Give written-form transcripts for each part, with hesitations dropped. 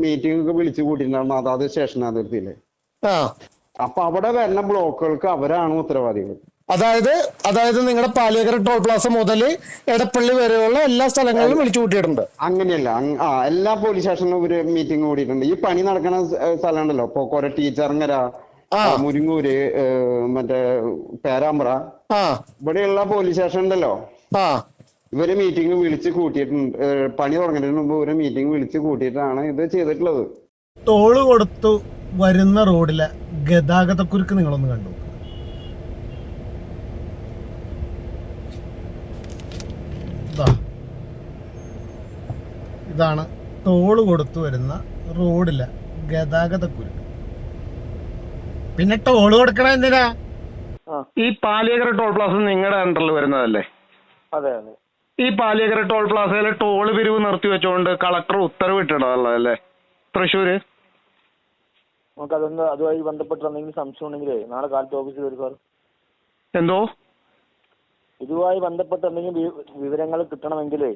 Meeting ഒക്കെ വിളിച്ചു കൂട്ടിയിട്ടുണ്ടായിരുന്നു അതാത് സ്റ്റേഷൻ അതിർത്തിയില്. അപ്പൊ അവിടെ വരുന്ന ബ്ലോക്കുകൾക്ക് അവരാണ് ഉത്തരവാദികൾ. അതായത് നിങ്ങളുടെ പാലിയേക്കര ടോൾ പ്ലാസ മുതൽ എടപ്പള്ളി വരെയുള്ള എല്ലാ സ്ഥലങ്ങളിലും വിളിച്ചു കൂട്ടിയിട്ടുണ്ട്. അങ്ങനെയല്ല, എല്ലാ പോലീസ് സ്റ്റേഷനിലും ഒരു മീറ്റിംഗ് കൂടിയിട്ടുണ്ട്. ഈ പണി നടക്കുന്ന സ്ഥലം ഉണ്ടല്ലോ, ഇപ്പൊ കുറെ ടീച്ചർങ്ങര, മുരിങ്ങൂര്, മറ്റേ പേരാമ്പ്ര, ഇവിടെയുള്ള പോലീസ് സ്റ്റേഷൻ ഉണ്ടല്ലോ, ഇവര് മീറ്റിംഗ് വിളിച്ച് കൂട്ടിയിട്ടുണ്ട്. പണി തുടങ്ങുന്നതിന് മുമ്പ് ഒരു മീറ്റിംഗ് വിളിച്ച് കൂട്ടിയിട്ടാണ് ഇത് ചെയ്തിട്ടുള്ളത്. ടോള് കൊടുത്തു വരുന്ന റോഡിലെ ഗതാഗതക്കുരുക്ക് നിങ്ങളൊന്ന് കണ്ടു. ഇതാണ് ടോള് കൊടുത്തു വരുന്ന റോഡിലെ ഗതാഗതക്കുരുക്ക്. പിന്നെ ടോള് കൊടുക്കണ എന്തിനാ? ഈ പാലിയേക്കര ടോൾ പ്ലാസ നിങ്ങളുടെ അണ്ടറിൽ വരുന്നതല്ലേ? അതെ അതെ. ഈ പാലിയേക്കര ടോൾ പ്ലാസയിലെ ടോള് പിരിവ് നിർത്തി വെച്ചോണ്ട് കളക്ടർ ഉത്തരവ് ഇട്ടിടല്ലേ തൃശ്ശൂര്? നമുക്ക് അതൊന്ന് അതുമായി ബന്ധപ്പെട്ട് എന്തെങ്കിലും സംശയം ഉണ്ടെങ്കിലേ നാളെ കാലത്ത് ഓഫീസിൽ വരും സാർ. എന്തോ? ഇതുമായി ബന്ധപ്പെട്ട് എന്തെങ്കിലും വിവരങ്ങൾ കിട്ടണമെങ്കിലേ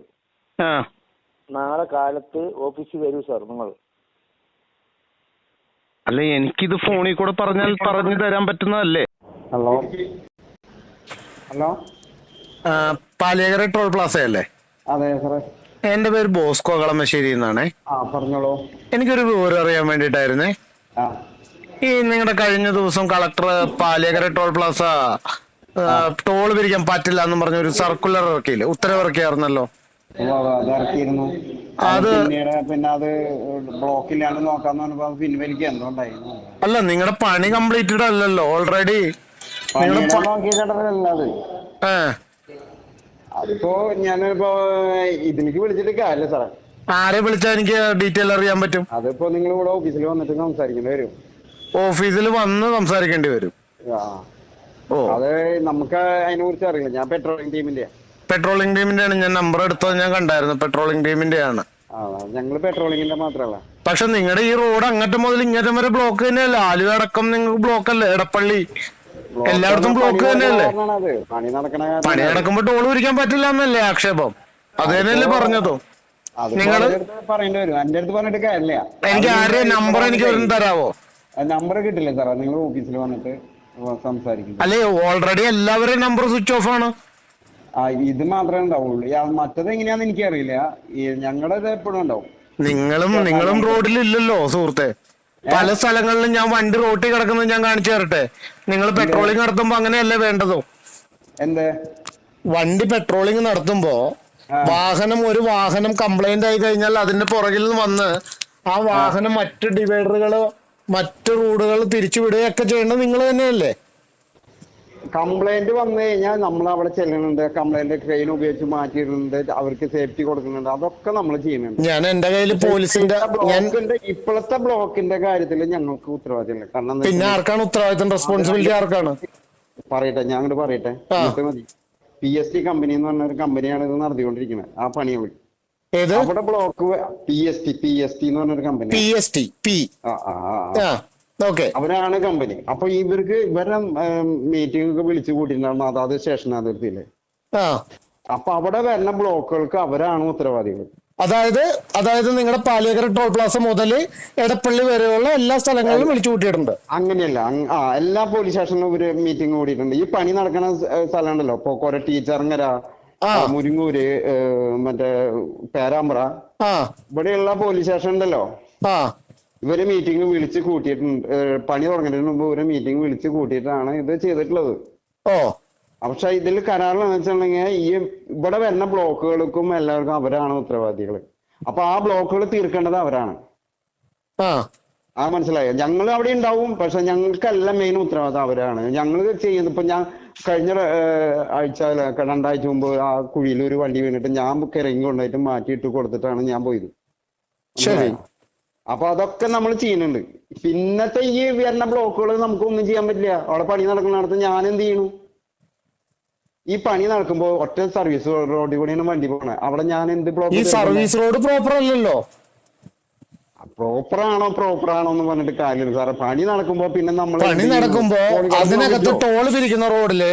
നാളെ കാലത്ത് ഓഫീസിൽ വരൂ സാർ നിങ്ങൾ. അല്ല, എനിക്കിത് ഫോണിൽ കൂടെ പറഞ്ഞാൽ പറഞ്ഞു തരാൻ പറ്റുന്നതല്ലേ? Hello hello, Paliyekkara toll plaza അല്ലേ? അതെ സാറേ. എന്റെ പേര് ബോസ്കോ കളമശ്ശേരി എന്നാണേ. പറഞ്ഞോളൂ. എനിക്കൊരു വിവരം അറിയാൻ വേണ്ടിട്ടായിരുന്നേ. ഈ നിങ്ങളുടെ കഴിഞ്ഞ ദിവസം collector Paliyekkara toll plaza toll പിരിക്കാൻ പറ്റില്ല എന്ന് പറഞ്ഞ ഒരു സർക്കുലർ ഇറക്കിയില്ലേ, ഉത്തരവ് ഇറക്കിയായിരുന്നല്ലോ? ഇറക്കിയിരുന്നു. അത് പിന്നെ അത് ബ്ലോക്കില്ലാണ്ട് നോക്കാന്ന് പറഞ്ഞപ്പോ പിൻവലിക്കുക എന്തുകൊണ്ടായി? അല്ല, നിങ്ങളുടെ പണി കംപ്ലീറ്റഡ് അല്ലല്ലോ ഓൾറെഡി? അതിപ്പോ ഞാനിപ്പോ ഇതിലേക്ക് വിളിച്ചിട്ട് കാര്യമില്ല സാറേ. ആരെ വിളിച്ചാൽ എനിക്ക് ഡീറ്റെയിൽ അറിയാൻ പറ്റും? അതിപ്പോ നിങ്ങൾ ഇവിടെ ഓഫീസിൽ വന്നിട്ട് സംസാരിക്കേണ്ടി വരും. ഓഫീസിൽ വന്ന് സംസാരിക്കേണ്ടി വരും? അത് നമുക്ക് അതിനെ കുറിച്ച് അറിയില്ല. ഞാൻ പെട്രോളിംഗ് ടീമിന്റെ ആണ്. ഞാൻ നമ്പർ എടുത്തത് ഞാൻ കണ്ടായിരുന്നു. പെട്രോളിംഗ് ടീമിന്റെ ആണ്. ഞങ്ങള് പെട്രോളിംഗിന്റെ മാത്രമല്ല. പക്ഷെ നിങ്ങളുടെ ഈ റോഡ് അങ്ങോട്ട് മുതൽ ഇങ്ങോട്ടും വരെ ബ്ലോക്ക് തന്നെയല്ലേ? ആലുവ അടക്കം നിങ്ങൾക്ക് ബ്ലോക്ക് അല്ലേ? എടപ്പള്ളി എല്ലായിടത്തും ബ്ലോക്ക് തന്നെയല്ലേ? പണി നടക്കുമ്പോ ടോൾ പിരിക്കാൻ പറ്റില്ല എന്നല്ലേ ആക്ഷേപം? അത് തന്നെയല്ലേ പറഞ്ഞതോ നിങ്ങള്? പറയേണ്ടി വരും. എന്റെ അടുത്ത് പറഞ്ഞിട്ട് കാര്യമില്ല. എനിക്ക് ആരുടെ നമ്പർ എനിക്ക് ഒരു തരാവോ? നമ്പർ കിട്ടില്ല സാറേ. നിങ്ങൾ ഓഫീസിൽ വന്നിട്ട് സംസാരിക്കും. അല്ലേ, ഓൾറെഡി എല്ലാവരുടെയും നമ്പർ സ്വിച്ച് ഓഫ് ആണ്. ഇത് മാത്രമേ ഉണ്ടാവുള്ളൂ. മറ്റത് എങ്ങനെയാന്ന് എനിക്കറിയില്ല. ഞങ്ങളുടെ എപ്പോഴും ഉണ്ടാവും. നിങ്ങളും റോഡിലില്ലല്ലോ സുഹൃത്തെ. പല സ്ഥലങ്ങളിലും ഞാൻ വണ്ടി റോട്ടിൽ കിടക്കുന്നത് ഞാൻ കാണിച്ചു തരട്ടെ? നിങ്ങൾ പെട്രോളിംഗ് നടത്തുമ്പോ അങ്ങനെയല്ലേ വേണ്ടതോ? എന്ത് വണ്ടി പെട്രോളിംഗ് നടത്തുമ്പോ ഒരു വാഹനം കംപ്ലൈന്റ് ആയി കഴിഞ്ഞാൽ അതിന്റെ പുറകിൽ വന്ന് ആ വാഹനം മറ്റ് ഡിവൈഡറുകളോ മറ്റ് റോഡുകൾ തിരിച്ചു വിടുകയൊക്കെ ചെയ്യേണ്ടത് നിങ്ങൾ തന്നെയല്ലേ? കംപ്ലൈന്റ് വന്നു കഴിഞ്ഞാൽ നമ്മൾ അവിടെ ചെല്ലുന്നുണ്ട്, കംപ്ലൈന്റ് ക്രെയിൻ ഉപയോഗിച്ച് മാറ്റിയിടുന്നുണ്ട്, അവർക്ക് സേഫ്റ്റി കൊടുക്കുന്നുണ്ട്, അതൊക്കെ നമ്മൾ ചെയ്യുന്നുണ്ട്. ഞാൻ എന്റെ കയ്യിൽ പോലീസിന്റെ ഇപ്പോഴത്തെ ബ്ലോക്കിന്റെ കാര്യത്തിൽ ഞങ്ങൾക്ക് ഉത്തരവാദിത്തമില്ല. കാരണം പിന്നെ ആർക്കാണ് ഉത്തരവാദിത്തം? റെസ്പോൺസിബിലിറ്റി ആർക്കാണ്? പറയട്ടെ, ഞാൻ അങ്ങോട്ട് പറയട്ടെ. മതി. PST കമ്പനി എന്ന് പറഞ്ഞ ഒരു കമ്പനിയാണ് ഇത് നടത്തിക്കൊണ്ടിരിക്കുന്നത്. ആ പണികൾ അവിടെ ബ്ലോക്ക് PST എന്ന് പറഞ്ഞൊരു കമ്പനി. അവരാണ് കമ്പനി. അപ്പൊ ഇവരുടെ മീറ്റിംഗ് ഒക്കെ വിളിച്ചു കൂട്ടിയിട്ടുണ്ടായിരുന്നു അതാത് സ്റ്റേഷൻ അതിർത്തിയില്. അപ്പൊ അവിടെ വരുന്ന ബ്ലോക്കുകൾക്ക് അവരാണ് ഉത്തരവാദികൾ. അതായത് നിങ്ങളുടെ പാലിയേക്കര ടോൾ പ്ലാസ മുതൽ എടപ്പള്ളി വരെയുള്ള എല്ലാ സ്ഥലങ്ങളിലും വിളിച്ചു കൂട്ടിയിട്ടുണ്ട്. അങ്ങനെയല്ല, എല്ലാ പോലീസ് സ്റ്റേഷനിലും ഒരു മീറ്റിംഗ് കൂടിയിട്ടുണ്ട്. ഈ പണി നടക്കുന്ന സ്ഥലം ഉണ്ടല്ലോ, ഇപ്പൊ കുറെ ടീച്ചർങ്ങര, മുരിങ്ങൂര്, മറ്റേ പേരാമ്പ്ര, ഇവിടെയുള്ള പോലീസ് സ്റ്റേഷൻ ഉണ്ടല്ലോ, ഇവര് മീറ്റിംഗ് വിളിച്ച് കൂട്ടിയിട്ടുണ്ട്. പണി തുടങ്ങുന്നതിന് മുമ്പ് ഒരു മീറ്റിംഗ് വിളിച്ച് കൂട്ടിയിട്ടാണ് ഇത് ചെയ്തിട്ടുള്ളത്. പക്ഷെ ഇതിൽ കരാറിലെന്ന് വെച്ചിട്ടുണ്ടെങ്കിൽ ഈ ഇവിടെ വരുന്ന ബ്ലോക്കുകൾക്കും എല്ലാവർക്കും അവരാണ് ഉത്തരവാദികൾ. അപ്പൊ ആ ബ്ലോക്കുകൾ തീർക്കേണ്ടത് അവരാണ്. മനസ്സിലായോ? ഞങ്ങൾ അവിടെ ഉണ്ടാവും, പക്ഷെ ഞങ്ങൾക്കെല്ലാം മെയിൻ ഉത്തരവാദിത്തം അവരാണ്. ഞങ്ങൾ ചെയ്യുന്നത് ഇപ്പൊ ഞാൻ കഴിഞ്ഞ ആഴ്ച 2 ആഴ്ച മുമ്പ് ആ കുഴിയിൽ ഒരു വണ്ടി വീണിട്ട് ഞാൻ കിറങ്ങി കൊണ്ടായിട്ട് മാറ്റിയിട്ട് കൊടുത്തിട്ടാണ് ഞാൻ പോയത്. ശരി. അപ്പൊ അതൊക്കെ നമ്മൾ ചെയ്യുന്നുണ്ട്. പിന്നത്തെ ഈ വരുന്ന ബ്ലോക്കുകൾ നമുക്കൊന്നും ചെയ്യാൻ പറ്റില്ല. അവിടെ പണി നടക്കുന്നിടത്ത് ഞാൻ എന്ത് ചെയ്യണു? ഈ പണി നടക്കുമ്പോ ഒറ്റ സർവീസ് റോഡിൽ കൂടിയാണ് വണ്ടി പോണേ. അവിടെ ഞാൻ എന്ത് ബ്ലോക്ക്? ഈ സർവീസ് റോഡ് പ്രോപ്പർ അല്ലല്ലോ. പ്രോപ്പർ ആണോ എന്ന് പറഞ്ഞിട്ട് കാര്യമില്ല സാറേ. പണി നടക്കുമ്പോ പിന്നെ നമ്മൾ അതിനകത്ത് ടോൾ പിരിക്കുന്ന റോഡില്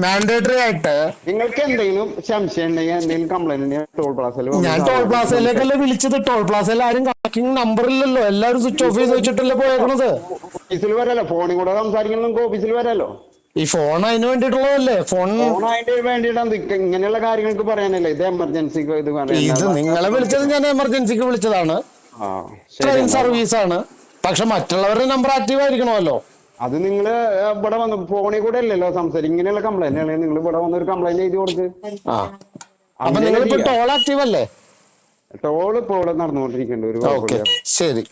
മാൻഡേറ്ററി ആയിട്ട് നിങ്ങൾക്ക് എന്തെങ്കിലും സംശയം ഉണ്ടെങ്കിൽ എന്തെങ്കിലും കംപ്ലൈന്റ് ഉണ്ടെങ്കിൽ ടോൾ പ്ലാസയിൽ ഞാൻ ടോൾ പ്ലാസയിലേക്കല്ലേ വിളിച്ചത്. ടോൾ പ്ലാസയിൽ ആരും ട്രാക്കിംഗ് നമ്പർ ഇല്ലല്ലോ, എല്ലാരും സ്വിച്ച് ഓഫ് ചെയ്ത് വെച്ചിട്ടല്ലേ പോയേക്കണത്. ഓഫീസിൽ വരാലോ, ഫോണിൽ കൂടെ സംസാരിക്കണം, നിങ്ങൾക്ക് ഓഫീസിൽ വരാലോ. ഈ ഫോൺ അതിന് വേണ്ടിയിട്ടുള്ളതല്ലേ? ഫോൺ അതിന്റെ വേണ്ടിയിട്ടാണ് ഇങ്ങനെയുള്ള കാര്യങ്ങൾക്ക് പറയാനല്ലേ, ഇത് എമർജൻസിക്ക് ഇത് ഇത് നിങ്ങളെ വിളിച്ചത് ഞാൻ എമർജൻസിക്ക് വിളിച്ചതാണ്, ട്രെയിൻ സർവീസ് ആണ്. പക്ഷെ മറ്റുള്ളവരുടെ നമ്പർ ആക്റ്റീവ് ആയിരിക്കണമല്ലോ. അത് നിങ്ങള് ഇവിടെ വന്ന് ഫോണിൽ കൂടെ അല്ലല്ലോ സംസാരിക്കും. ഇങ്ങനെയുള്ള കംപ്ലൈന്റ് ആണെങ്കിൽ നിങ്ങൾ ഇവിടെ വന്നൊരു കംപ്ലൈന്റ് ചെയ്ത് കൊടുക്ക്. അപ്പൊ നിങ്ങളിപ്പോ ടോൾ ആക്റ്റീവ് അല്ലേ? ടോൾ ഇപ്പൊ ഇവിടെ നടന്നുകൊണ്ടിരിക്കുന്നുണ്ട്. ഒരു ശരി.